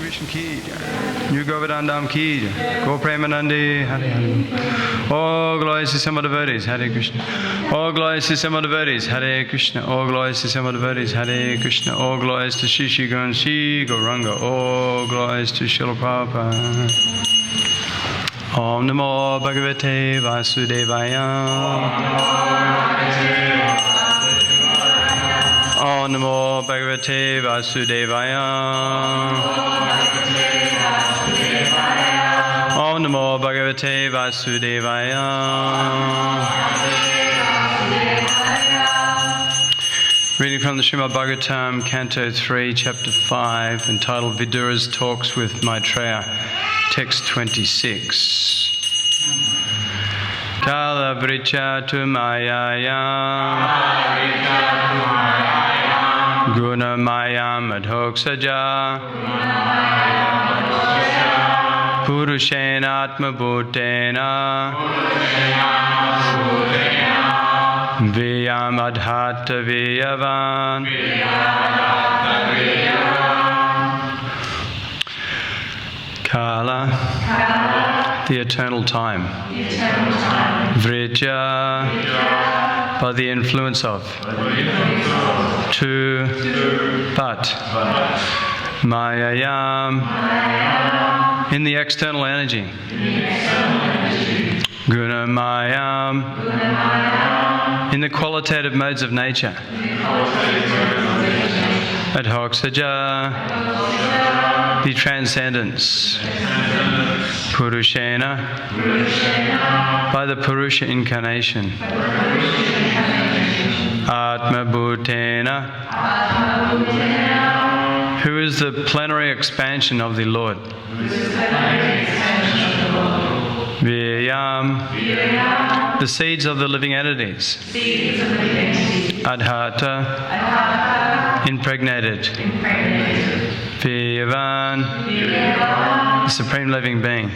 Krishna Krishna ki jai. New Govardhana Temple ki jai. Go Premanandi, Hare Hare. All glories to some of the devotees, Hare Krishna. All glories to some of the devotees, Hare Krishna. All glories to some of the devotees, Hare Krishna. All glories to Shri Gun Shri Gauranga. All glories to Srila Prabhupada. Om Namo Bhagavate Vasudevaya. Om Namo Bhagavate Vasudevaya. Om Namo Bhagavate Vasudevaya. Reading from the Srimad Bhagavatam, Canto 3, Chapter 5, entitled Vidura's Talks with Maitreya, Text 26. Kala vricha tu mayaya Guna mayam adhoksaja Purushena atma bhutena Viyam adhata viyavan Kala, the eternal time. Vrija, by the influence of. Tu, but. Mayayam, in the external energy. Guna mayam, in the qualitative modes of nature. Adhoksaja, the transcendence. Purushena, by the Purusha incarnation. Atma Bhutena, who is the plenary expansion of the Lord. Vyayam, the seeds of the living entities. Adhata, impregnated. Vyavan, the Supreme Living Being.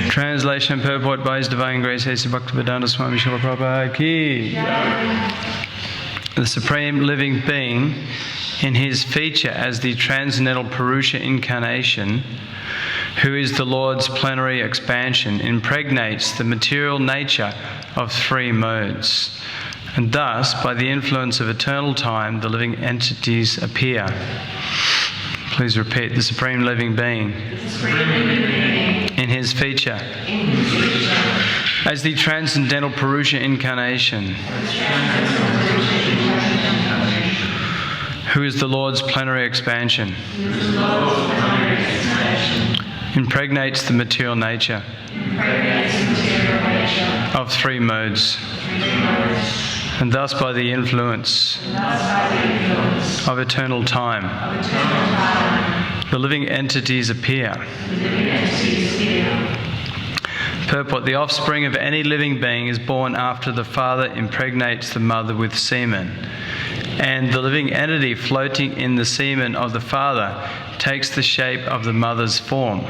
Translation and purport by His Divine Grace A.C. Bhaktivedanta Swami Srila Prabhupada ki. The Supreme Living Being, in His feature as the transcendental Purusha incarnation, who is the Lord's plenary expansion, impregnates the material nature of three modes. And thus, by the influence of eternal time, the living entities appear. Please repeat, the Supreme Living Being. In His feature. As the transcendental Purusha incarnation. Who is the Lord's plenary expansion. Impregnates the material nature. Of three modes. And thus by the influence of eternal time, the living entities appear. Purport: the offspring of any living being is born after the father impregnates the mother with semen, and the living entity floating in the semen of the father takes the shape of the mother's form.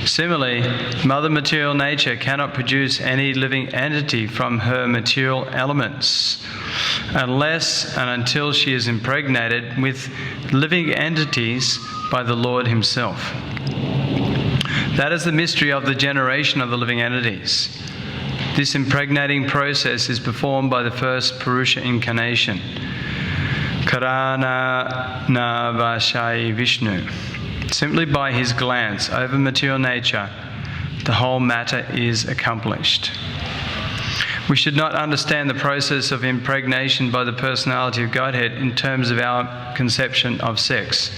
Similarly, Mother Material Nature cannot produce any living entity from her material elements unless and until she is impregnated with living entities by the Lord Himself. That is the mystery of the generation of the living entities. This impregnating process is performed by the first Purusha incarnation, Karana Navashai Vishnu. Simply by his glance over material nature, the whole matter is accomplished. We should not understand the process of impregnation by the personality of Godhead in terms of our conception of sex.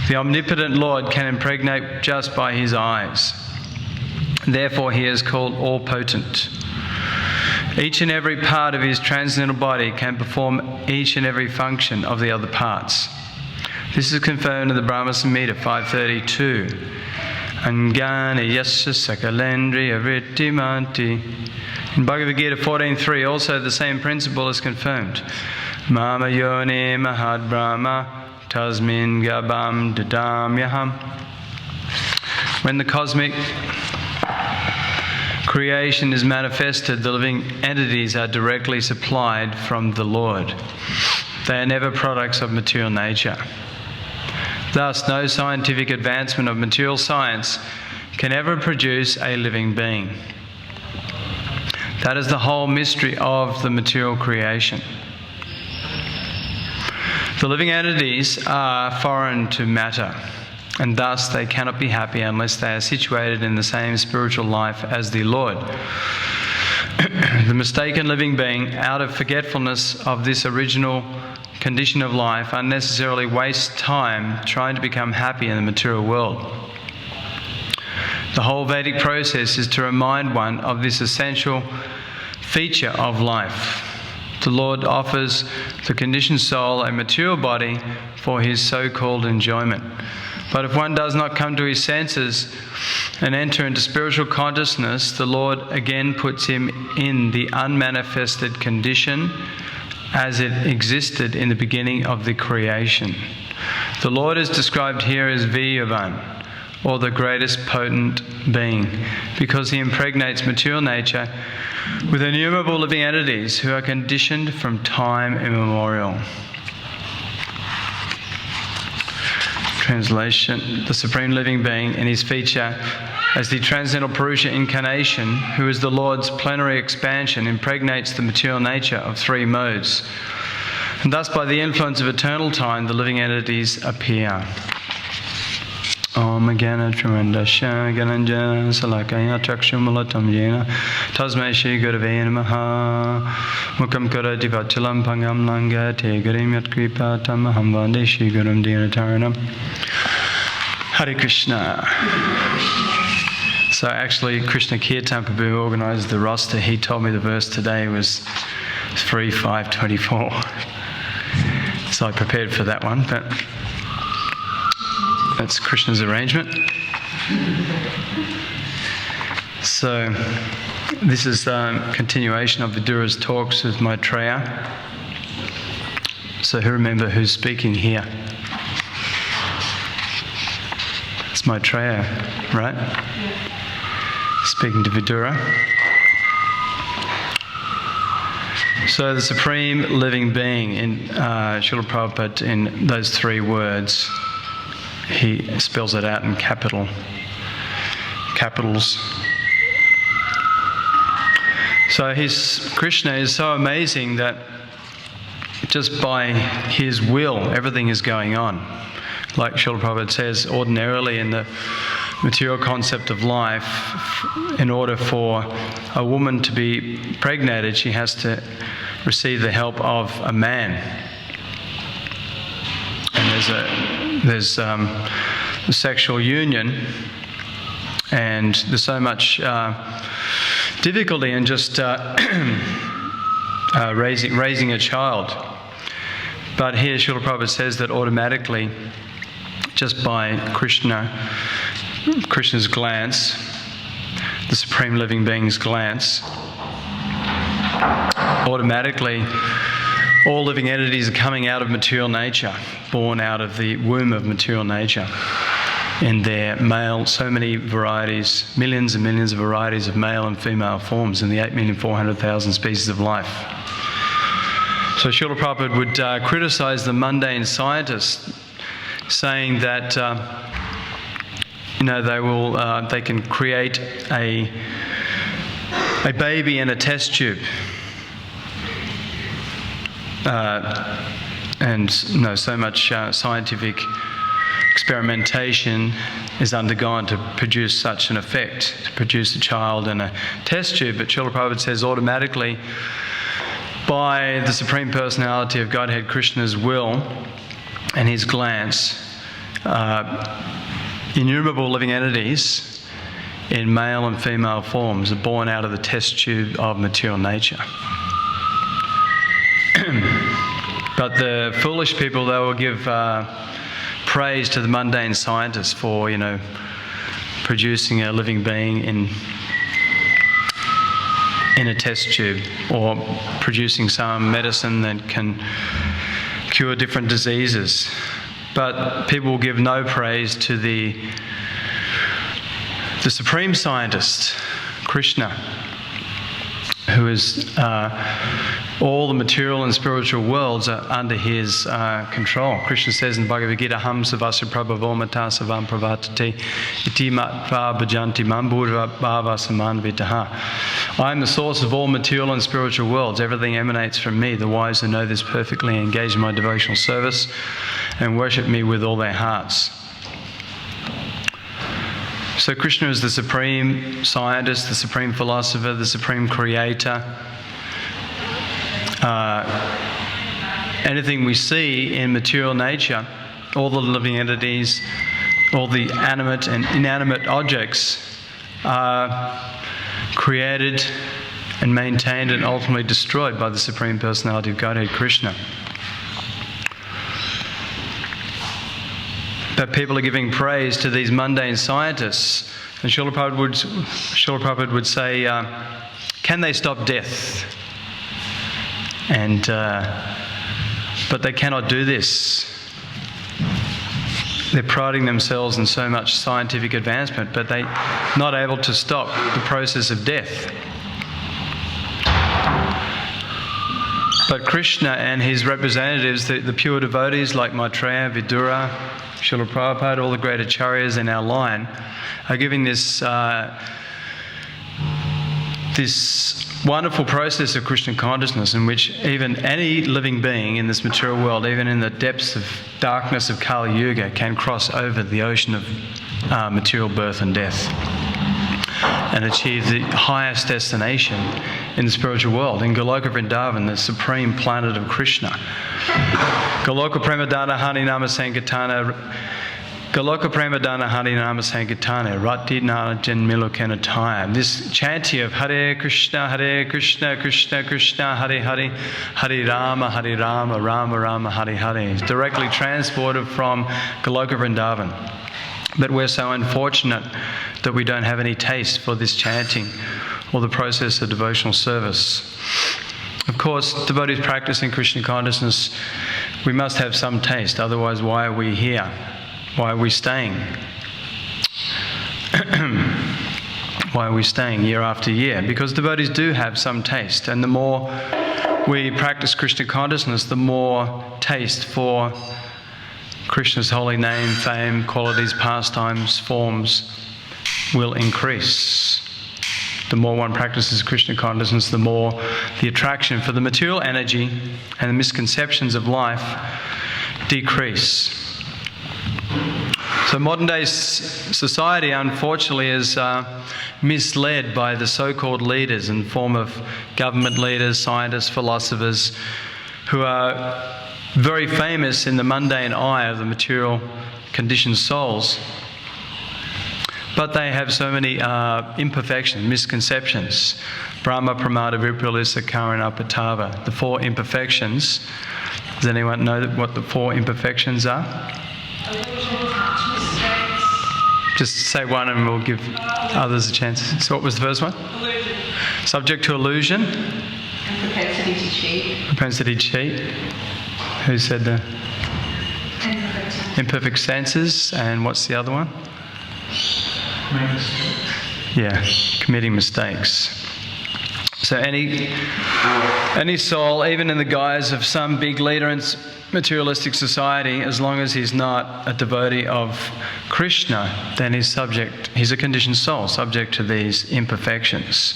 The omnipotent Lord can impregnate just by His eyes. Therefore, He is called all-potent. Each and every part of His transcendental body can perform each and every function of the other parts. This is confirmed in the Brahma Samhita 532. Angana yasya sakalendriya vrittimanti. In Bhagavad Gita 14.3, also the same principle is confirmed. Mama yoni mahad brahma tasmin gabam dadamyaham. When the cosmic creation is manifested, the living entities are directly supplied from the Lord. They are never products of material nature. Thus, no scientific advancement of material science can ever produce a living being. That is the whole mystery of the material creation. The living entities are foreign to matter, and thus they cannot be happy unless they are situated in the same spiritual life as the Lord. The mistaken living being, out of forgetfulness of this original condition of life, unnecessarily wastes time trying to become happy in the material world. The whole Vedic process is to remind one of this essential feature of life. The Lord offers the conditioned soul a material body for his so-called enjoyment. But if one does not come to his senses and enter into spiritual consciousness, the Lord again puts him in the unmanifested condition as it existed in the beginning of the creation. The Lord is described here as Vyavan, or the greatest potent being, because he impregnates material nature with innumerable living entities who are conditioned from time immemorial. Translation: the Supreme Living Being in his feature as the Transcendental Purusha incarnation, who is the Lord's plenary expansion, impregnates the material nature of three modes. And thus, by the influence of eternal time, the living entities appear. Om Gana Trimandasha Gananjana Salakaya Chakshumulatam Yena Tasmai Shri Gurave Namaha Mukam Karati Vachalam Pangam Langa Te Garim Yat Kripa Tamaham Vande Shri Gurum Dinataranam. Hare Krishna. So actually, Krishna Kirtan Prabhu organised the roster. He told me the verse today was 3:5:24. So I prepared for that one, but that's Krishna's arrangement. So this is a continuation of Vidura's talks with Maitreya. So who remember who's speaking here? It's Maitreya, right? Speaking to Vidura. So the Supreme Living Being, in Srila Prabhupada, in those three words, he spells it out in capitals. So Krishna is so amazing that just by his will, everything is going on. Like Srila Prabhupada says, ordinarily in the material concept of life, in order for a woman to be pregnated, she has to receive the help of a man. And there's a sexual union, and there's so much difficulty in just raising a child. But here Srila Prabhupada says that automatically, just by Krishna's glance, the Supreme Living Being's glance, automatically all living entities are coming out of material nature, born out of the womb of material nature. In their male, so many varieties, millions and millions of varieties of male and female forms in the 8,400,000 species of life. So Srila Prabhupada would criticize the mundane scientists, saying that they can create a baby in a test tube, so much scientific experimentation is undergone to produce such an effect, to produce a child in a test tube. But Srila Prabhupada says automatically, by the Supreme Personality of Godhead, Krishna's will and his glance, innumerable living entities in male and female forms are born out of the test tube of material nature. But the foolish people, they will give praise to the mundane scientists for, producing a living being in a test tube, or producing some medicine that can cure different diseases. But people will give no praise to the supreme scientist, Krishna, who is all the material and spiritual worlds are under his control. Krishna says in Bhagavad Gita, Ham savasya prabhavomata savam pravatati iti matva bhajanti mam bhava samanvitaha. I am the source of all material and spiritual worlds. Everything emanates from me. The wise who know this perfectly engage in my devotional service and worship me with all their hearts. So Krishna is the supreme scientist, the supreme philosopher, the supreme creator. Anything we see in material nature, all the living entities, all the animate and inanimate objects are created and maintained and ultimately destroyed by the Supreme Personality of Godhead, Krishna. But people are giving praise to these mundane scientists, and Srila Prabhupada would say, can they stop death? But they cannot do this. They're priding themselves in so much scientific advancement, but they're not able to stop the process of death. But Krishna and his representatives, the pure devotees like Maitreya, Vidura, Srila Prabhupada, all the great acharyas in our line, are giving this wonderful process of Krishna consciousness in which even any living being in this material world, even in the depths of darkness of Kali Yuga, can cross over the ocean of material birth and death and achieve the highest destination in the spiritual world, in Goloka Vrindavan, the supreme planet of Krishna. Goloka Premadana Harinama Sankirtana Goloka Premadana Harinama Sankirtana Rati Narajan Milokanataya. This chanting of Hare Krishna, Krishna Krishna, Hare Hare, Hare Rama, Rama Rama, Hare Hare is directly transported from Goloka Vrindavan. But we're so unfortunate that we don't have any taste for this chanting or the process of devotional service. Of course, devotees practicing Krishna consciousness, we must have some taste, otherwise why are we here? Why are we staying? Why are we staying year after year? Because devotees do have some taste, and the more we practice Krishna consciousness, the more taste for Krishna's holy name, fame, qualities, pastimes, forms will increase. The more one practices Krishna consciousness, the more the attraction for the material energy and the misconceptions of life decrease. So modern day society, unfortunately, is misled by the so-called leaders in the form of government leaders, scientists, philosophers, who are very famous in the mundane eye of the material conditioned souls. But they have so many imperfections, misconceptions. Brahma, Pramada, Vipulisa, Karana, Patava. The four imperfections. Does anyone know what the four imperfections are? Just say one and we'll give others a chance. So what was the first one? Illusion. Subject to illusion. And propensity to cheat. Propensity to cheat. Who said that? Imperfect senses. And what's the other one? Yeah, committing mistakes. So any soul, even in the guise of some big leader in materialistic society, as long as he's not a devotee of Krishna, then he's a conditioned soul, subject to these imperfections.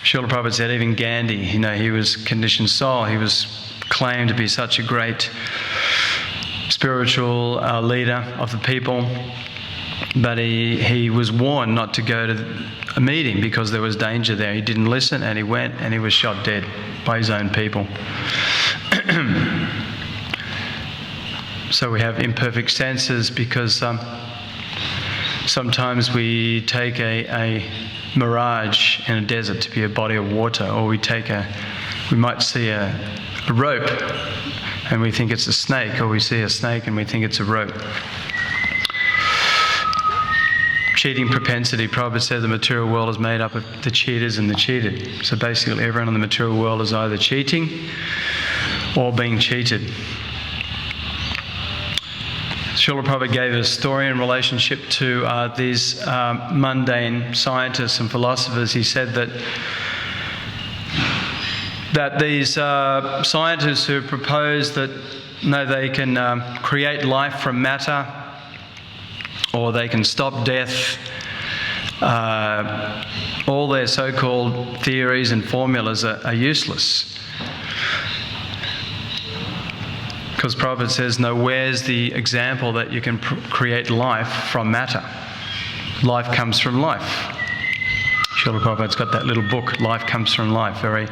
Srila Prabhupada said even Gandhi, he was conditioned soul. He was claimed to be such a great spiritual leader of the people, but he was warned not to go to a meeting because there was danger there. He didn't listen, and he went and he was shot dead by his own people. So we have imperfect senses because sometimes we take a mirage in a desert to be a body of water, or we might see a rope and we think it's a snake, or we see a snake and we think it's a rope. Cheating propensity. Prabhupada said the material world is made up of the cheaters and the cheated. So basically everyone in the material world is either cheating or being cheated. Srila Prabhupada gave a story in relationship to these mundane scientists and philosophers. He said that that these scientists who propose that no, they can create life from matter, or they can stop death, all their so-called theories and formulas are useless. Because Prabhupada says, no, where's the example that you can create life from matter? Life comes from life. Srila Prabhupada's got that little book, Life Comes From Life, very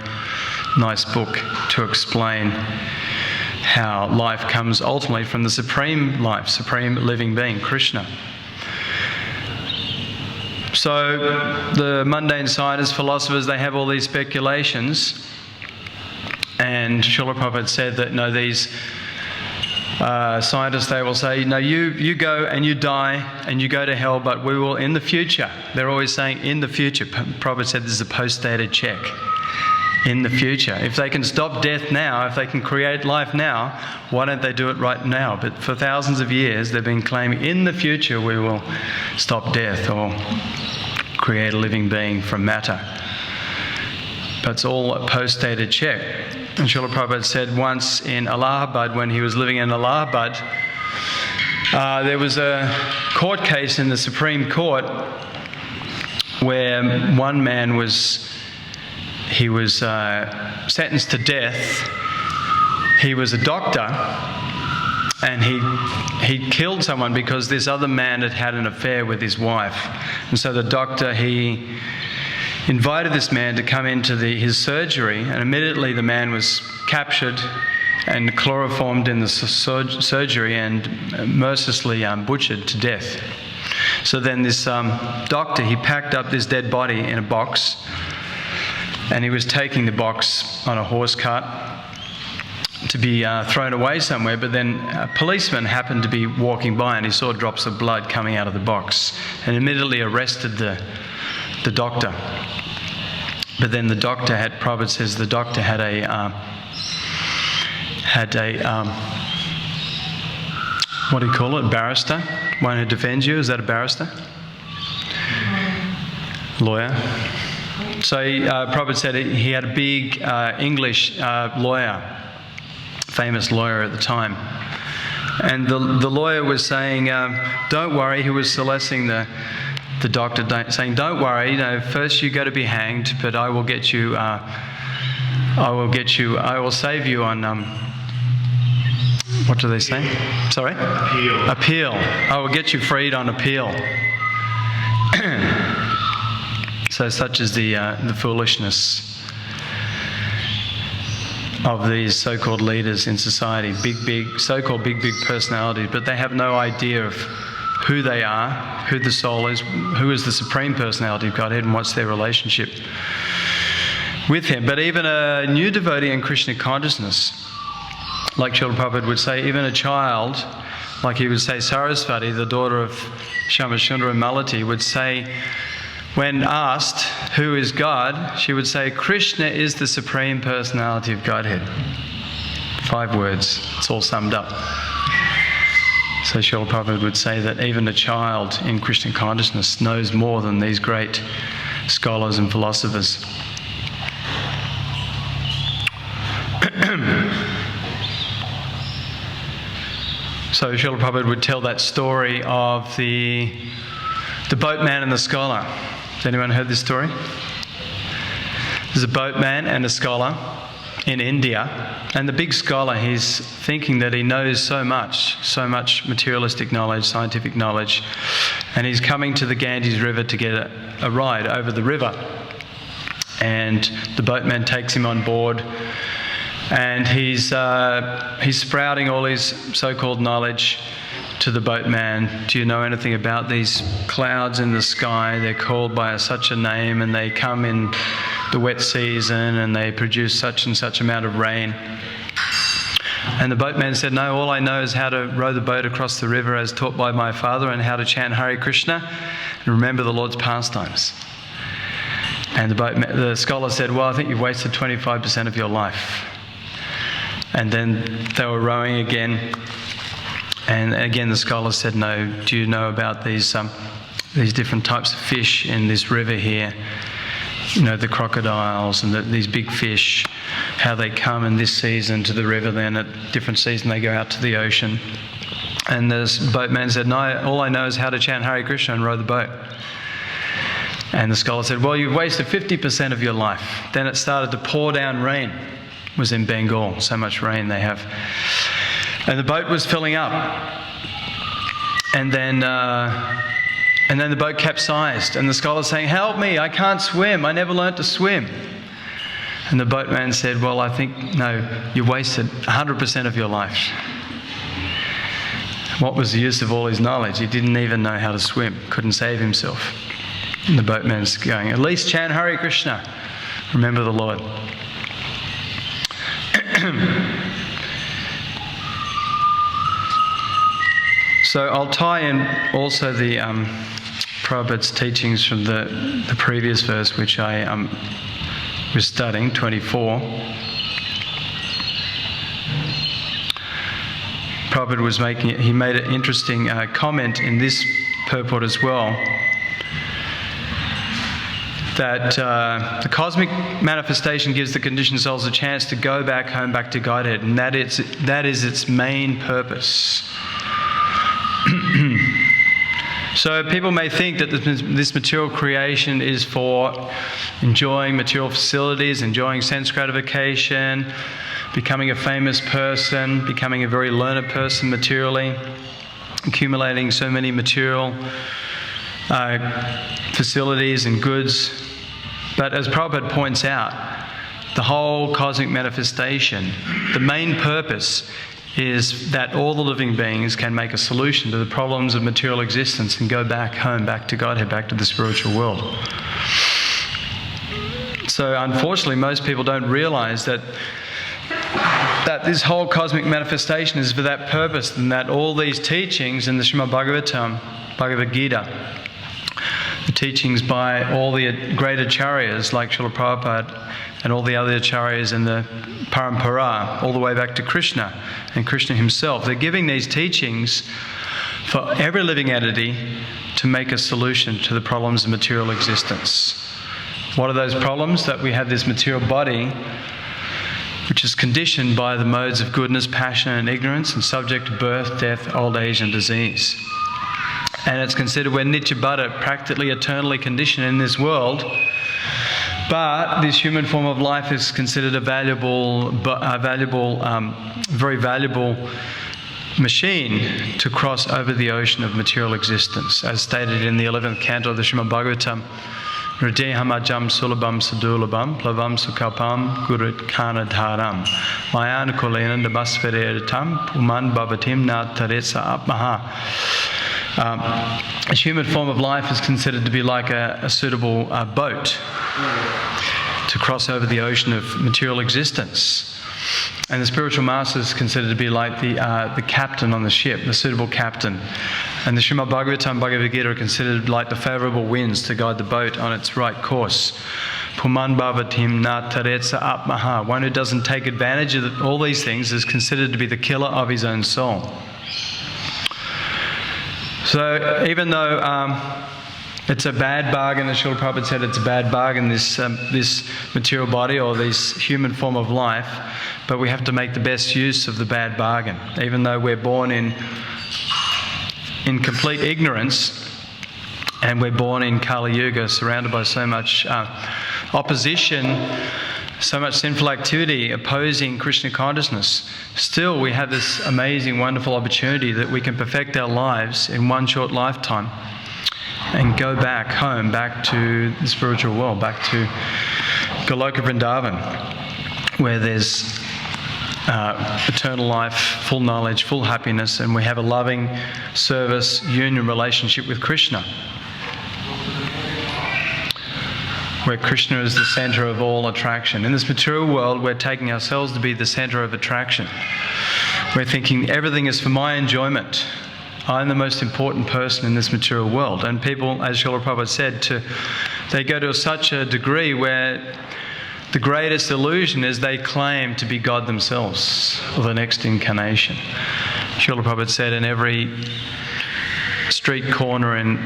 nice book to explain how life comes ultimately from the supreme life, supreme living being, Krishna. So the mundane scientists, philosophers, they have all these speculations, and Srila Prabhupada said that, no, these scientists, they will say, no, you go and you die and you go to hell, but we will in the future. They're always saying in the future. Prabhupada said this is a post-dated check. In the future. If they can stop death now, if they can create life now, why don't they do it right now? But for thousands of years, they've been claiming in the future we will stop death or create a living being from matter. But it's all a post-dated check. And Srila Prabhupada said once in Allahabad, when he was living in Allahabad, there was a court case in the Supreme Court where one man was sentenced to death. He was a doctor, and he killed someone because this other man had had an affair with his wife. And so the doctor, he invited this man to come into his surgery, and immediately the man was captured and chloroformed in the surgery and mercilessly butchered to death. So then this doctor, he packed up this dead body in a box, and he was taking the box on a horse cart to be thrown away somewhere, but then a policeman happened to be walking by and he saw drops of blood coming out of the box and immediately arrested the doctor. But then the doctor Prabhupada says the doctor had a what do you call it, barrister? One who defends you, is that a barrister? Lawyer. So Prabhupada said he had a big English lawyer, famous lawyer at the time. And the lawyer was saying, don't worry, he was solacing the doctor, saying, don't worry, first you got to be hanged, but I will get you, I will save you on, what do they say? Sorry? Appeal. I will get you freed on appeal. So such is the foolishness of these so-called leaders in society, so-called big personalities, but they have no idea of who they are, who the soul is, who is the Supreme Personality of Godhead, and what's their relationship with Him. But even a new devotee in Krishna consciousness, like Srila Prabhupada would say, even a child, like he would say Sarasvati, the daughter of Shamashundara Malati, would say, when asked, who is God, she would say, Krishna is the Supreme Personality of Godhead. 5 words, it's all summed up. So Srila Prabhupada would say that even a child in Krishna consciousness knows more than these great scholars and philosophers. So Srila Prabhupada would tell that story of the boatman and the scholar. Has anyone heard this story? There's a boatman and a scholar in India, and the big scholar, he's thinking that he knows so much materialistic knowledge, scientific knowledge, and he's coming to the Ganges River to get a ride over the river. And the boatman takes him on board, and he's sprouting all his so-called knowledge to the boatman. Do you know anything about these clouds in the sky? They're called by such a name, and they come in the wet season, and they produce such and such amount of rain. And the boatman said, no, all I know is how to row the boat across the river as taught by my father, and how to chant Hare Krishna and remember the Lord's pastimes. And the scholar said, well, I think you've wasted 25% of your life. And then they were rowing again. And again, the scholar said, no, do you know about these different types of fish in this river here? You know, the crocodiles and these big fish, how they come in this season to the river, then at different season they go out to the ocean. And this boatman said, no, all I know is how to chant Hare Krishna and row the boat. And the scholar said, well, you've wasted 50% of your life. Then it started to pour down rain. It was in Bengal, so much rain they have. And the boat was filling up. And then the boat capsized. And the scholar's saying, help me, I can't swim. I never learnt to swim. And the boatman said, well, I think, no, you wasted 100% of your life. What was the use of all his knowledge? He didn't even know how to swim, couldn't save himself. And the boatman's going, at least chant Hare Krishna. Remember the Lord. So I'll tie in also the Prabhupada's teachings from the previous verse, which I was studying, 24. Prabhupada he made an interesting comment in this purport as well, that the cosmic manifestation gives the conditioned souls a chance to go back home, back to Godhead, and that is its main purpose. So people may think that this material creation is for enjoying material facilities, enjoying sense gratification, becoming a famous person, becoming a very learned person materially, accumulating so many material facilities and goods. But as Prabhupada points out, the whole cosmic manifestation, the main purpose is that all the living beings can make a solution to the problems of material existence and go back home, back to Godhead, back to the spiritual world. So unfortunately, most people don't realize that this whole cosmic manifestation is for that purpose, and that all these teachings in the Srimad Bhagavatam, Bhagavad Gita, the teachings by all the great acharyas like Srila Prabhupada and all the other acharyas in the Parampara, all the way back to Krishna and Krishna himself, they're giving these teachings for every living entity to make a solution to the problems of material existence. What are those problems? That we have this material body which is conditioned by the modes of goodness, passion and ignorance, and subject to birth, death, old age and disease. And it's considered we're nityabhata, practically eternally conditioned in this world. But this human form of life is considered a very valuable machine to cross over the ocean of material existence, as stated in the 11th canto of the Srimad Bhagavatam. Hrideham ajam sulabham sadulabham plavam sukapam gurit kanadharam mayanukulena namasvederitam puman bhavatim nataretsa apmaha. A human form of life is considered to be like a suitable boat to cross over the ocean of material existence. And the spiritual master is considered to be like the captain on the ship, the suitable captain. And the Srimad Bhagavatam, Bhagavad Gita are considered like the favourable winds to guide the boat on its right course. Puman bhavatim na taretsa apmaha. One who doesn't take advantage of all these things is considered to be the killer of his own soul. So even though it's a bad bargain, as Srila Prabhupada said, it's a bad bargain, this material body or this human form of life, but we have to make the best use of the bad bargain. Even though we're born in complete ignorance, and we're born in Kali Yuga, surrounded by so much opposition, so much sinful activity opposing Krishna consciousness, still we have this amazing, wonderful opportunity that we can perfect our lives in one short lifetime and go back home, back to the spiritual world, back to Goloka Vrindavan, where there's eternal life, full knowledge, full happiness, and we have a loving service, union relationship with Krishna, where Krishna is the centre of all attraction. In this material world, we're taking ourselves to be the centre of attraction. We're thinking everything is for my enjoyment. I'm the most important person in this material world. And people, as Srila Prabhupada said, they go to such a degree where the greatest illusion is they claim to be God themselves, or the next incarnation. Srila Prabhupada said in every street corner in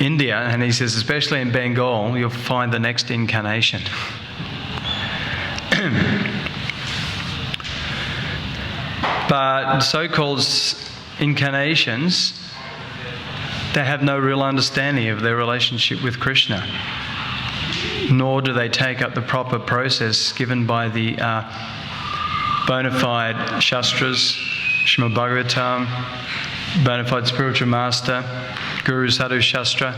India, and he says especially in Bengal, you'll find the next incarnation. But so-called incarnations, they have no real understanding of their relationship with Krishna, nor do they take up the proper process given by the bona fide Shastras, Srimad Bhagavatam, bona fide spiritual master, Guru Sadhu Shastra.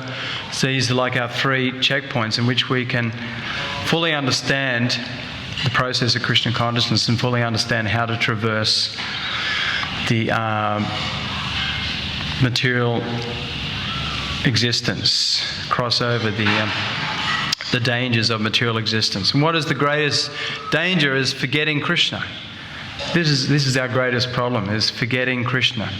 So these are like our 3 checkpoints in which we can fully understand the process of Krishna consciousness and fully understand how to traverse the material existence, cross over the dangers of material existence. And what is the greatest danger is forgetting Krishna. This is our greatest problem, is forgetting Krishna.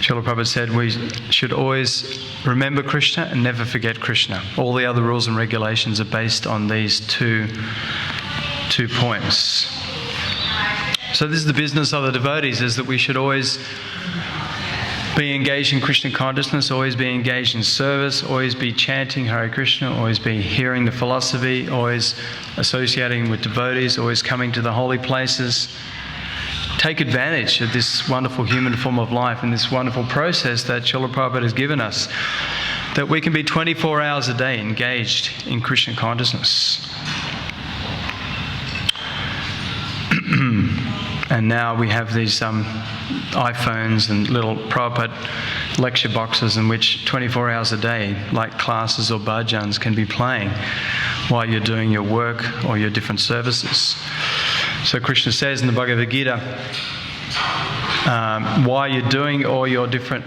Srila Prabhupada said we should always remember Krishna and never forget Krishna. All the other rules and regulations are based on these two points. So this is the business of the devotees, is that we should always be engaged in Krishna consciousness, always be engaged in service, always be chanting Hare Krishna, always be hearing the philosophy, always associating with devotees, always coming to the holy places. Take advantage of this wonderful human form of life and this wonderful process that Srila Prabhupada has given us, that we can be 24 hours a day engaged in Krishna consciousness. And now we have these iPhones and little Prabhupada lecture boxes in which 24 hours a day, like classes or bhajans, can be playing while you're doing your work or your different services. So Krishna says in the Bhagavad Gita, while you're doing all your different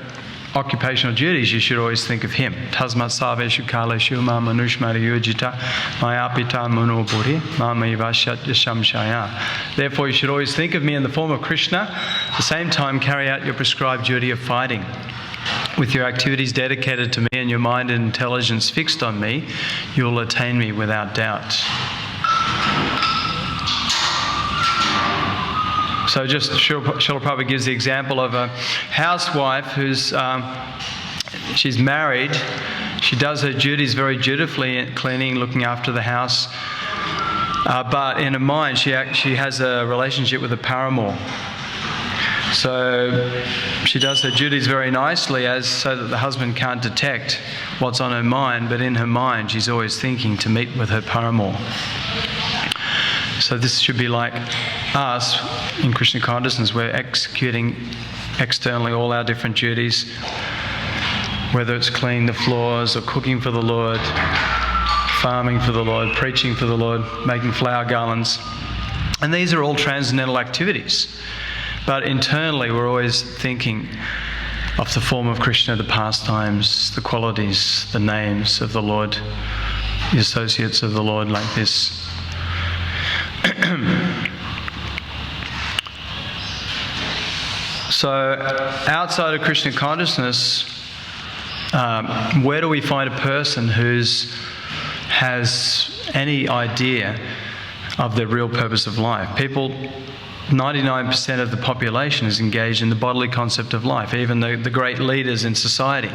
occupational duties, you should always think of Him. Tasmat sarveshu kaleshu ma manushmari yujita mayapita manu buddhi mamayivashat yashamshaya. Therefore, you should always think of me in the form of Krishna. At the same time, carry out your prescribed duty of fighting. With your activities dedicated to me and your mind and intelligence fixed on me, you will attain me without doubt. So just Srila Prabhupada gives the example of a housewife who's she's married. She does her duties very dutifully, cleaning, looking after the house. But in her mind, she has a relationship with a paramour. So she does her duties very nicely so that the husband can't detect what's on her mind. But in her mind, she's always thinking to meet with her paramour. So this should be like us in Krishna consciousness. We're executing externally all our different duties, whether it's cleaning the floors or cooking for the Lord, farming for the Lord, preaching for the Lord, making flower garlands. And these are all transcendental activities. But internally we're always thinking of the form of Krishna, the pastimes, the qualities, the names of the Lord, the associates of the Lord, like this. So, outside of Krishna consciousness, where do we find a person who has any idea of the real purpose of life? 99% of the population is engaged in the bodily concept of life. Even the great leaders in society,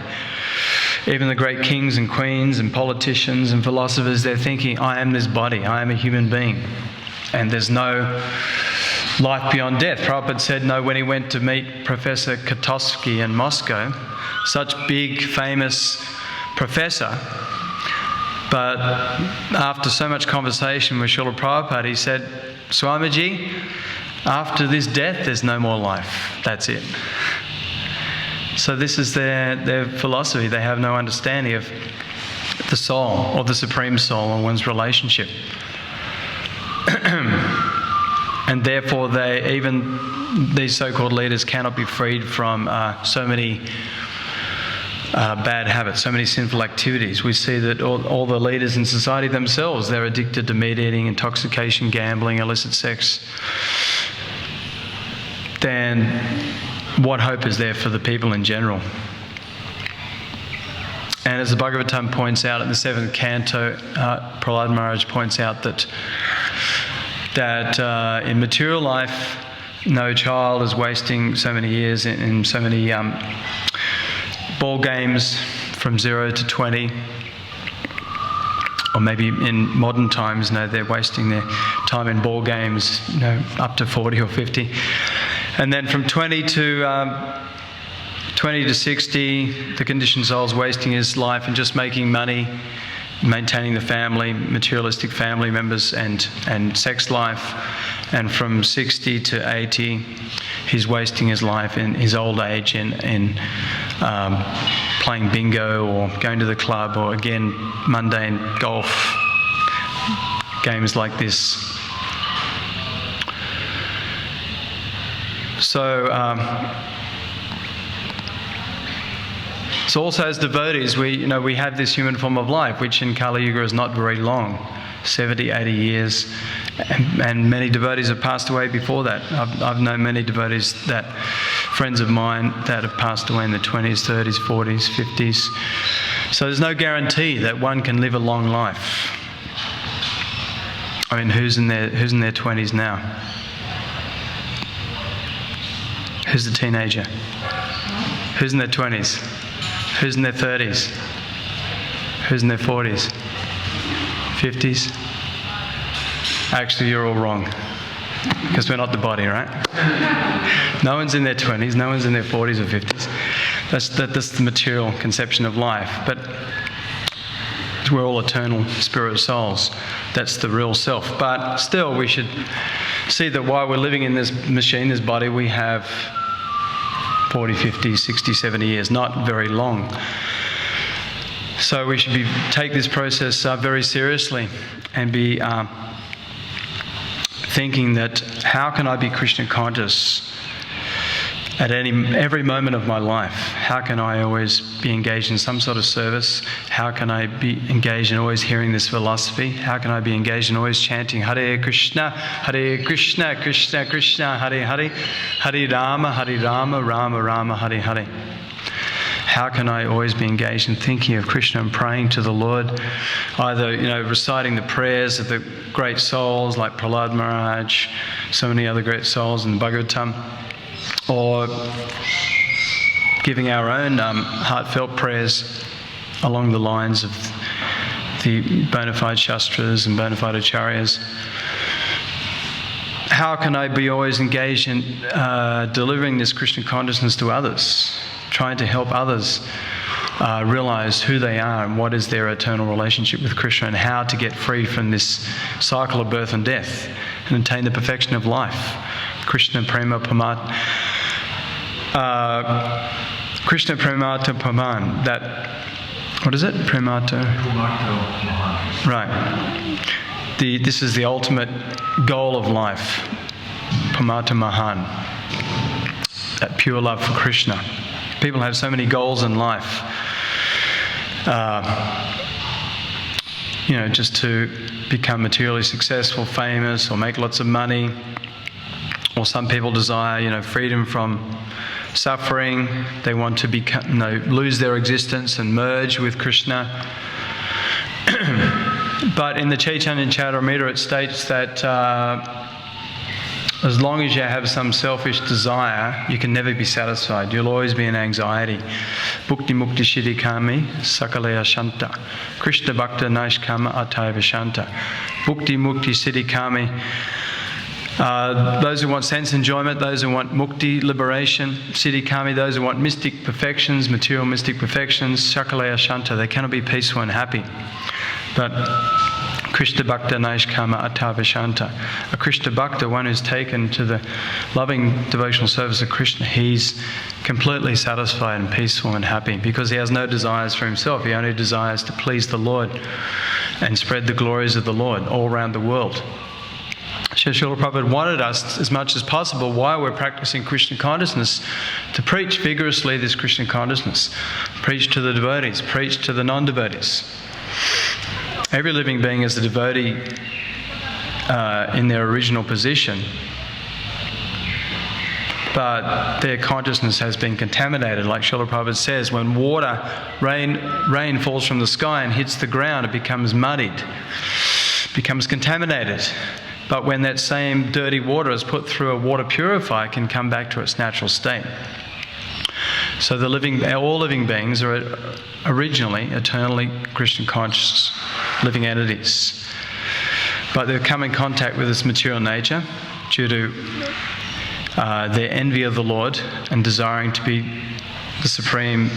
even the great kings and queens and politicians and philosophers, they're thinking, I am this body, I am a human being. And there's no life beyond death. Prabhupada said no when he went to meet Professor Katosky in Moscow, such big, famous professor. But after so much conversation with Srila Prabhupada, he said, Swamiji, after this death, there's no more life. That's it. So this is their philosophy. They have no understanding of the soul or the Supreme Soul or one's relationship. And therefore, even these so-called leaders cannot be freed from so many bad habits, so many sinful activities. We see that all the leaders in society themselves, they're addicted to meat eating, intoxication, gambling, illicit sex. Then what hope is there for the people in general? And as the Bhagavatam points out in the 7th canto, Prahlad Maharaj points out that in material life, no child is wasting so many years in so many ball games from 0 to 20, or maybe in modern times, they're wasting their time in ball games, up to 40 or 50. And then from 20 to 60, the conditioned soul's wasting his life and just making money, maintaining the family, materialistic family members and sex life. And from 60 to 80, he's wasting his life in his old age in playing bingo or going to the club, or again, mundane golf, games like this. So also as devotees, we have this human form of life, which in Kali Yuga is not very long, 70, 80 years, and many devotees have passed away before that. I've known many devotees, friends of mine, that have passed away in their 20s, 30s, 40s, 50s. So there's no guarantee that one can live a long life. I mean, who's in their 20s now? Who's the teenager? Who's in their 20s? Who's in their 30s? Who's in their 40s? 50s? Actually, you're all wrong, because we're not the body, right? No one's in their 20s, no one's in their 40s or 50s. That's the material conception of life. But we're all eternal spirit souls. That's the real self. But still, we should see that while we're living in this machine, this body, we have 40, 50, 60, 70 years, not very long. So we should take this process very seriously and be thinking that, how can I be Krishna conscious at every moment of my life? How can I always be engaged in some sort of service? How can I be engaged in always hearing this philosophy? How can I be engaged in always chanting Hare Krishna, Krishna Krishna, Hare Hare, Hare Rama, Rama Rama, Hare Hare? How can I always be engaged in thinking of Krishna and praying to the Lord, either reciting the prayers of the great souls like Prahlad Maharaj, so many other great souls in the Bhagavatam, or giving our own heartfelt prayers along the lines of the bona fide Shastras and bona fide Acharyas. How can I be always engaged in delivering this Krishna consciousness to others, trying to help others realize who they are and what is their eternal relationship with Krishna, and how to get free from this cycle of birth and death and attain the perfection of life. Krishna Prema Pamata Paman. What is it? Premata. Right. This is the ultimate goal of life. Pamata Mahan. That pure love for Krishna. People have so many goals in life. Just to become materially successful, famous, or make lots of money. Or some people desire, freedom from suffering. They want to lose their existence and merge with Krishna. But in the Chaitanya Charitamrita, it states that as long as you have some selfish desire, you can never be satisfied. You'll always be in anxiety. Bhukti mukti shiri kami sakalaya shanta. Krishna bhakta naishkama ataiva shanta. Bhukti mukti siddhi kami. Those who want sense enjoyment, those who want mukti, liberation, siddhi kami, those who want mystic perfections, material mystic perfections, shakalaya shanta, they cannot be peaceful and happy. But Krishna bhakta naishkama atava shanta. A Krishna bhakta, one who's taken to the loving devotional service of Krishna, he's completely satisfied and peaceful and happy, because he has no desires for himself. He only desires to please the Lord and spread the glories of the Lord all around the world. Srila Prabhupada wanted us, as much as possible, while we're practicing Krishna consciousness, to preach vigorously this Krishna consciousness. Preach to the devotees, preach to the non-devotees. Every living being is a devotee in their original position, but their consciousness has been contaminated. Like Srila Prabhupada says, when rain falls from the sky and hits the ground, it becomes muddied, becomes contaminated. But when that same dirty water is put through a water purifier, it can come back to its natural state. So all living beings are originally, eternally Krishna conscious. living entities. But they come in contact with this material nature due to their envy of the Lord and desiring to be the supreme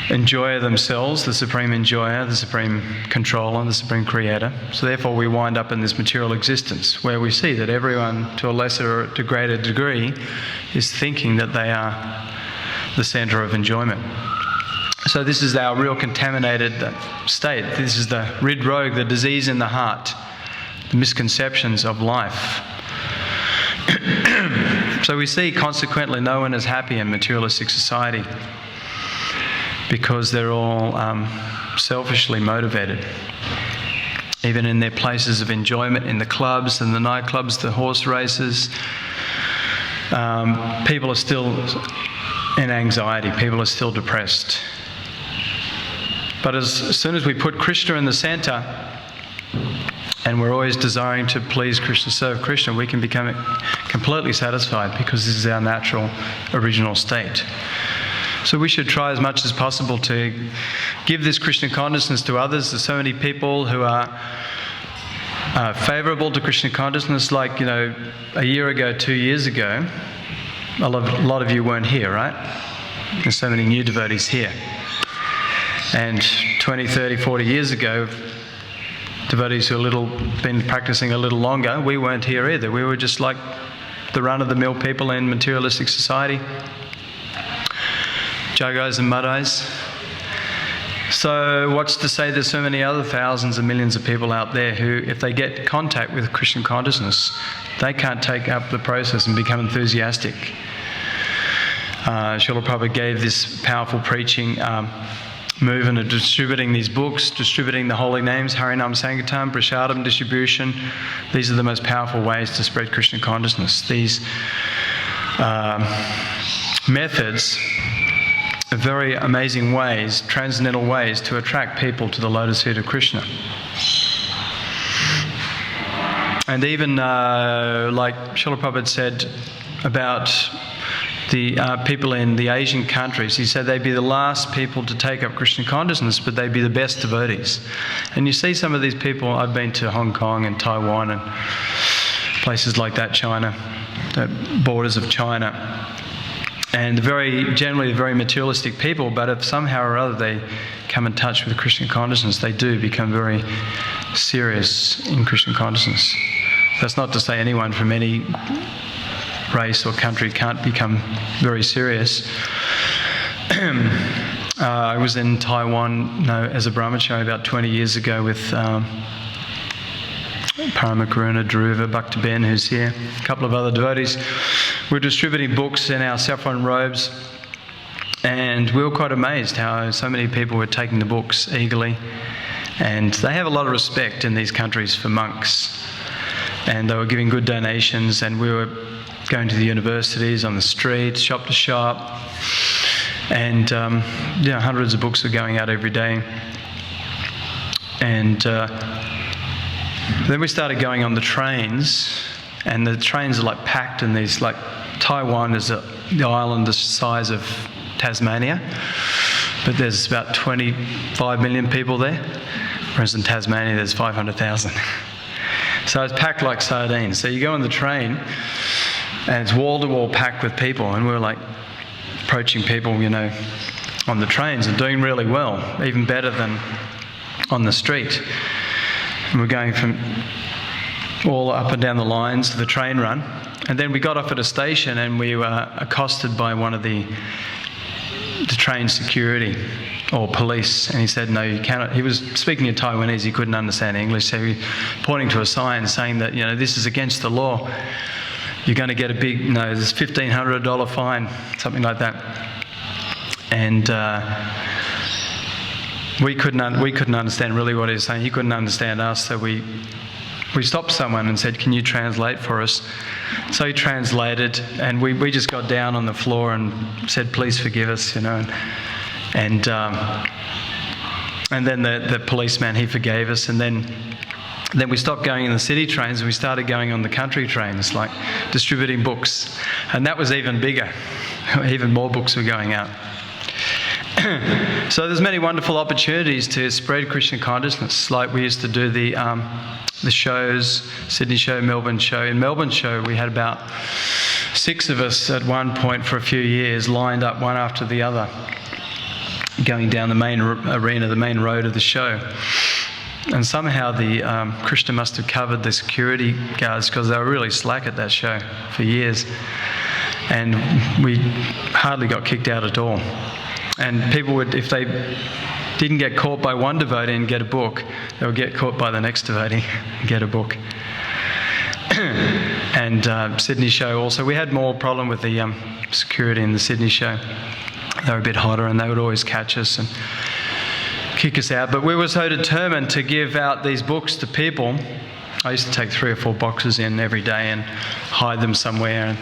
enjoyer themselves, the supreme enjoyer, the supreme controller, the supreme creator. So therefore we wind up in this material existence where we see that everyone, to a lesser or to greater degree, is thinking that they are the centre of enjoyment. So this is our real contaminated state. This is the rid rogue, the disease in the heart, the misconceptions of life. So we see consequently no one is happy in materialistic society because they're all selfishly motivated. Even in their places of enjoyment, in the clubs and the nightclubs, the horse races, people are still in anxiety, people are still depressed. But as soon as we put Krishna in the centre, and we're always desiring to please Krishna, serve Krishna, we can become completely satisfied because this is our natural, original state. So we should try as much as possible to give this Krishna consciousness to others. There's so many people who are favourable to Krishna consciousness, like, a year ago, 2 years ago. A lot of you weren't here, right? There's so many new devotees here. And 20, 30, 40 years ago, devotees who been practicing a little longer, we weren't here either. We were just like the run-of-the-mill people in materialistic society. Jagais and Madais. So what's to say there's so many other thousands and millions of people out there who, if they get contact with Krishna consciousness, they can't take up the process and become enthusiastic. Srila Prabhupada gave this powerful preaching movement of distributing these books, distributing the holy names, Harinam Sankirtan, Prasadam distribution. These are the most powerful ways to spread Krishna consciousness. These methods are very amazing ways, transcendental ways to attract people to the lotus feet of Krishna. And even like Srila Prabhupada said about the people in the Asian countries, he said they'd be the last people to take up Krishna consciousness, but they'd be the best devotees. And you see some of these people, I've been to Hong Kong and Taiwan and places like that, China, the borders of China. And generally very materialistic people, but if somehow or other they come in touch with Krishna consciousness, they do become very serious in Krishna consciousness. That's not to say anyone from any race or country can't become very serious. I was in Taiwan as a brahmachari about 20 years ago with Paramakaruna, Dhruva, Bhakta Ben, who's here, a couple of other devotees. We were distributing books in our saffron robes, and we were quite amazed how so many people were taking the books eagerly. And they have a lot of respect in these countries for monks. And they were giving good donations, and we were going to the universities, on the street, shop to shop. And hundreds of books were going out every day. And then we started going on the trains, and the trains are like packed in these, like Taiwan is the island the size of Tasmania, but there's about 25 million people there, whereas in Tasmania there's 500,000. So it's packed like sardines. So you go on the train and it's wall to wall packed with people, and we're like approaching people, on the trains and doing really well, even better than on the street. And we're going from all up and down the lines to the train run. And then we got off at a station and we were accosted by one of the train security or police. And he said, no, you cannot. He was speaking in Taiwanese, he couldn't understand English. So he was pointing to a sign saying that, this is against the law. You're going to get a big, there's $1,500 fine, something like that. And we couldn't understand really what he was saying. He couldn't understand us, so we stopped someone and said, can you translate for us? So he translated, and we just got down on the floor and said, please forgive us, And then the policeman, he forgave us, and then we stopped going in the city trains and we started going on the country trains, like distributing books. And that was even bigger. Even more books were going out. So there's many wonderful opportunities to spread Krishna consciousness. Like we used to do the shows, Sydney show, Melbourne show. In Melbourne show, we had about 6 of us at one point for a few years, lined up one after the other, going down the main arena, the main road of the show. And somehow Krishna must have covered the security guards, because they were really slack at that show for years. And we hardly got kicked out at all. And people would, if they didn't get caught by one devotee and get a book, they would get caught by the next devotee and get a book. And Sydney show also, we had more problem with the security in the Sydney show. They were a bit hotter and they would always catch us and kick us out. But we were so determined to give out these books to people. I used to take 3 or 4 boxes in every day and hide them somewhere. And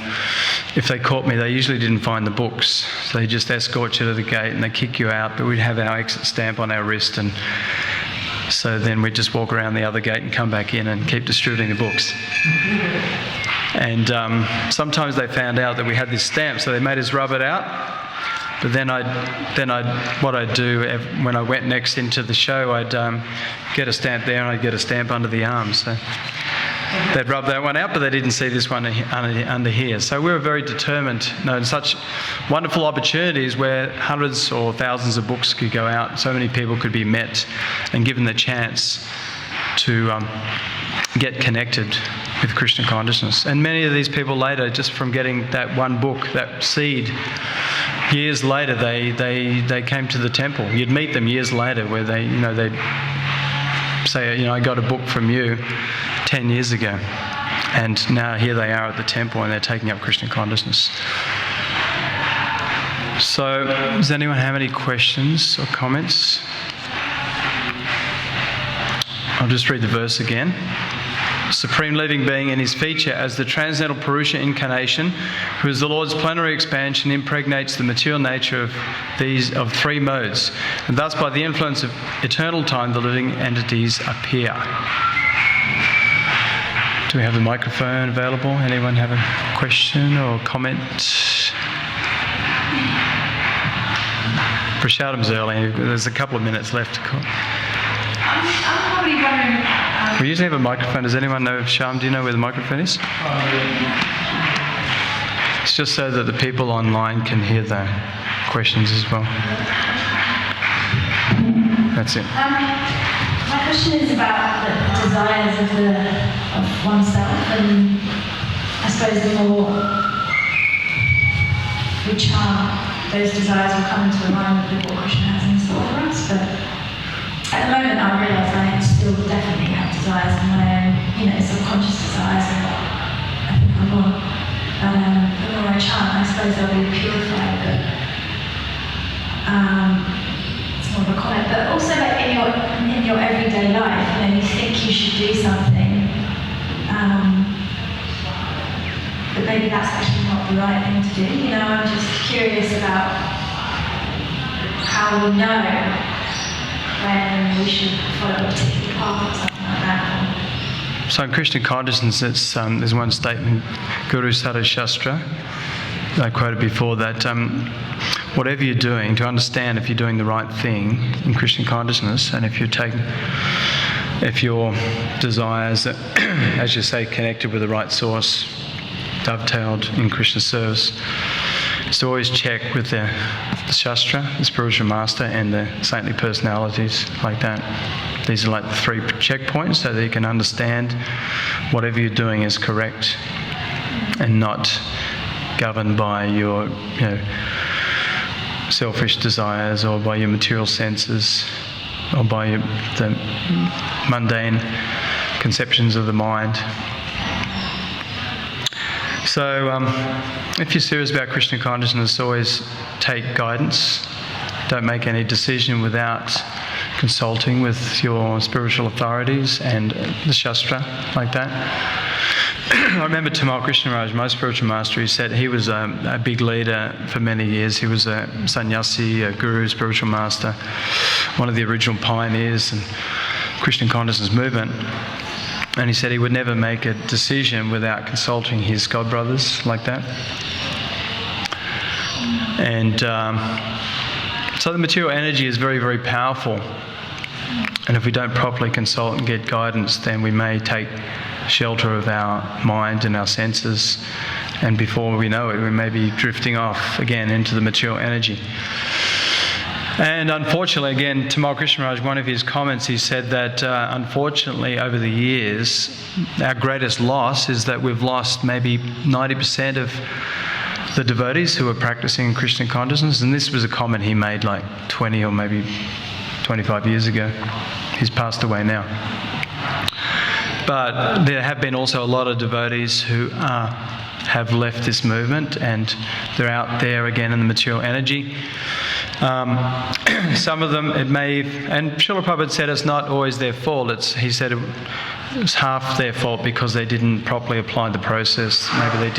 if they caught me, they usually didn't find the books. So they just escort you to the gate and they kick you out. But we'd have our exit stamp on our wrist. And so then we'd just walk around the other gate and come back in and keep distributing the books. And sometimes they found out that we had this stamp, so they made us rub it out. But then what I'd do when I went next into the show, I'd get a stamp there and I'd get a stamp under the arm. So they'd rub that one out, but they didn't see this one under here. So we were very determined. In such wonderful opportunities where hundreds or thousands of books could go out, so many people could be met and given the chance to get connected with Krishna consciousness. And many of these people later, just from getting that one book, that seed, years later they came to the temple. You'd meet them years later where they'd say, I got a book from you 10 years ago. And now here they are at the temple and they're taking up Krishna consciousness. So, does anyone have any questions or comments? I'll just read the verse again. Supreme living being in his feature as the transcendental Purusha incarnation, who is the Lord's plenary expansion, impregnates the material nature of 3 modes, and thus by the influence of eternal time the living entities appear. Do we have the microphone available? Anyone have a question or comment? Prashadam's early. There's a couple of minutes left. I'm probably wondering... We usually have a microphone. Does anyone know, Sham, do you know where the microphone is? It's just so that the people online can hear the questions as well. That's it. My question is about the desires of oneself, and I suppose the more we chant, those desires will come into alignment with what Krishna has in store for us. But at the moment, I realise I still definitely have desires of my own, subconscious desires, and I think the more I chant, I suppose they'll be purified. But it's more of a comment. But also, like in your everyday life, you think you should do something, but maybe that's actually not the right thing to do. I'm just curious about how we know when we should follow a particular path or something like that. So in Krishna consciousness, there's one statement, Guru Sada Shastra, I quoted before, that whatever you're doing, to understand if you're doing the right thing in Krishna consciousness, and if your desires, as you say, connected with the right source, dovetailed in Krishna's service, is to always check with the Shastra, the spiritual master, and the saintly personalities like that. These are like the 3 checkpoints so that you can understand whatever you're doing is correct and not governed by your selfish desires or by your material senses or by the mundane conceptions of the mind. So if you're serious about Krishna consciousness, always take guidance. Don't make any decision without consulting with your spiritual authorities and the Shastra, like that. I remember Tamal Krishna Maharaj, my spiritual master, he said he was a big leader for many years. He was a sannyasi, a guru, spiritual master, one of the original pioneers in Krishna consciousness movement. And he said he would never make a decision without consulting his godbrothers, like that. And So the material energy is very, very powerful. And if we don't properly consult and get guidance, then we may take shelter of our mind and our senses. And before we know it, we may be drifting off again into the material energy. And unfortunately, again, Tamal Krishnaraj, one of his comments, he said that unfortunately over the years, our greatest loss is that we've lost maybe 90% of the devotees who are practicing Krishna consciousness. And this was a comment he made like 20 or maybe 25 years ago. He's passed away now. But there have been also a lot of devotees who have left this movement, and they're out there again in the material energy. Some of them, it may, and Srila Prabhupada said it's not always their fault. He said it was half their fault because they didn't properly apply the process. Maybe they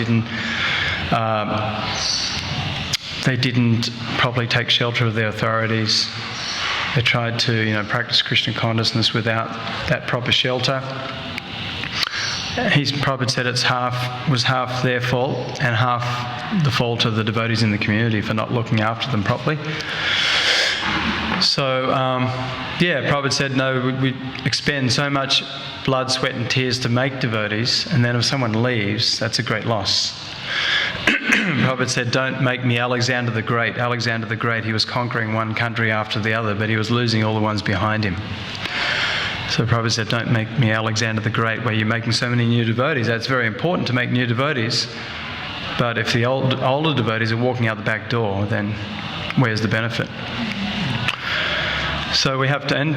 didn't properly take shelter of their authorities. They tried to, practice Krishna consciousness without that proper shelter. Prabhupada said was half their fault and half the fault of the devotees in the community for not looking after them properly. So, Prabhupada said, no, we expend so much blood, sweat and tears to make devotees, and then if someone leaves, that's a great loss. Prabhupada said, don't make me Alexander the Great. Alexander the Great, he was conquering one country after the other, but he was losing all the ones behind him. So Prabhupada said, don't make me Alexander the Great, where you're making so many new devotees. That's very important to make new devotees. But if the older devotees are walking out the back door, then where's the benefit? So we have to, and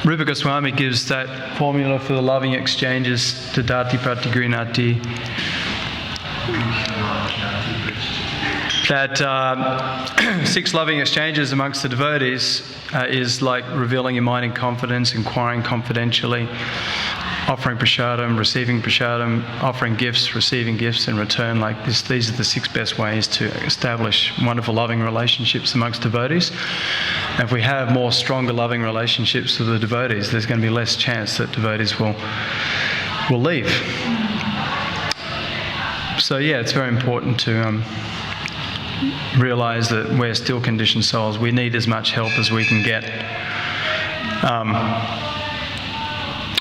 Rupa Goswami gives that formula for the loving exchanges, Tadati Pratigrinati, that 6 loving exchanges amongst the devotees is like revealing your mind in confidence, inquiring confidentially, offering prasadam, receiving prasadam, offering gifts, receiving gifts in return. Like this, these are the 6 best ways to establish wonderful loving relationships amongst devotees. And if we have more stronger loving relationships with the devotees, there's going to be less chance that devotees will leave. So it's very important to realize that we're still conditioned souls. We need as much help as we can get.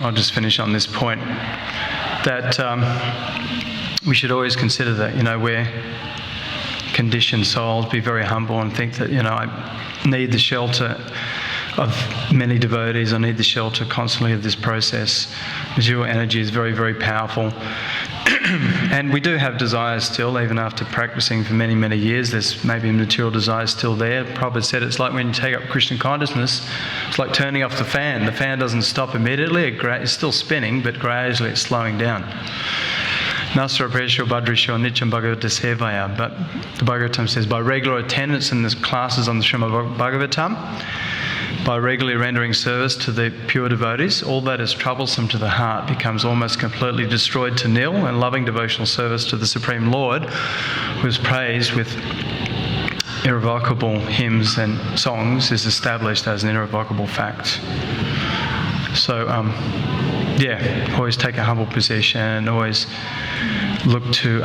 I'll just finish on this point, that we should always consider that, we're conditioned souls, be very humble and think that, I need the shelter of many devotees, I need the shelter constantly of this process. Material energy is very, very powerful. And we do have desires still, even after practicing for many, many years. There's maybe material desires still there. Prabhupada said it's like when you take up Krishna consciousness, it's like turning off the fan. The fan doesn't stop immediately. It's still spinning, but gradually it's slowing down. Nasra Presho Badrisho Nityam Bhagavata Sevaya. But the Bhagavatam says, by regular attendance in the classes on the Srimad Bhagavatam, by regularly rendering service to the pure devotees, all that is troublesome to the heart becomes almost completely destroyed to nil, and loving devotional service to the Supreme Lord, who is praised with irrevocable hymns and songs, is established as an irrevocable fact. So, always take a humble position, always look to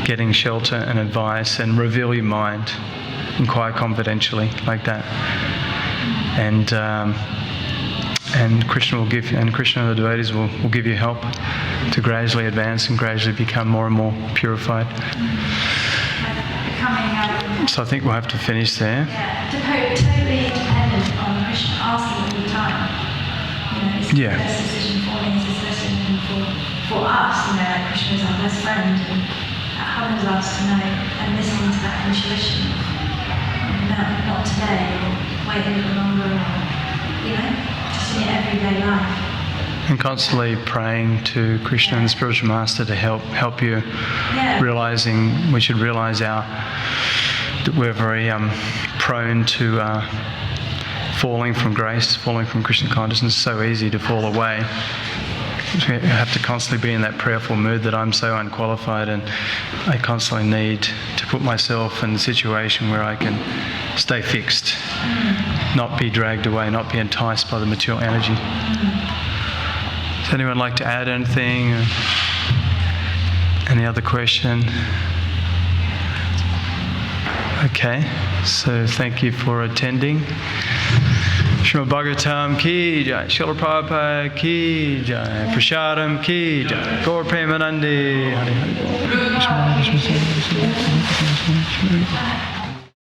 getting shelter and advice, and reveal your mind, inquire confidentially, like that. And Krishna will give, and Krishna and the devotees will give you help to gradually advance and gradually become more and more purified. So I think we'll have to finish there. Totally dependent on Krishna, asking all the time. It's the best decision for me, it's the best decision for us. Krishna is our best friend, and that humbles us to know and listening to that intuition. Not today, or wait a little longer, or, just in your everyday life. And constantly praying to Krishna and the Spiritual Master to help you, realizing we should realize that we're very prone to falling from grace, falling from Krishna consciousness. It's so easy to fall away. We have to constantly be in that prayerful mood that I'm so unqualified, and I constantly need to put myself in a situation where I can stay fixed, not be dragged away, not be enticed by the material energy. Does anyone like to add anything? Any other question? Okay, so thank you for attending. Srimad Bhagavatam ki jai, Srila Prabhupada ki jai, Prasadam ki jai, Gaur Premanandi.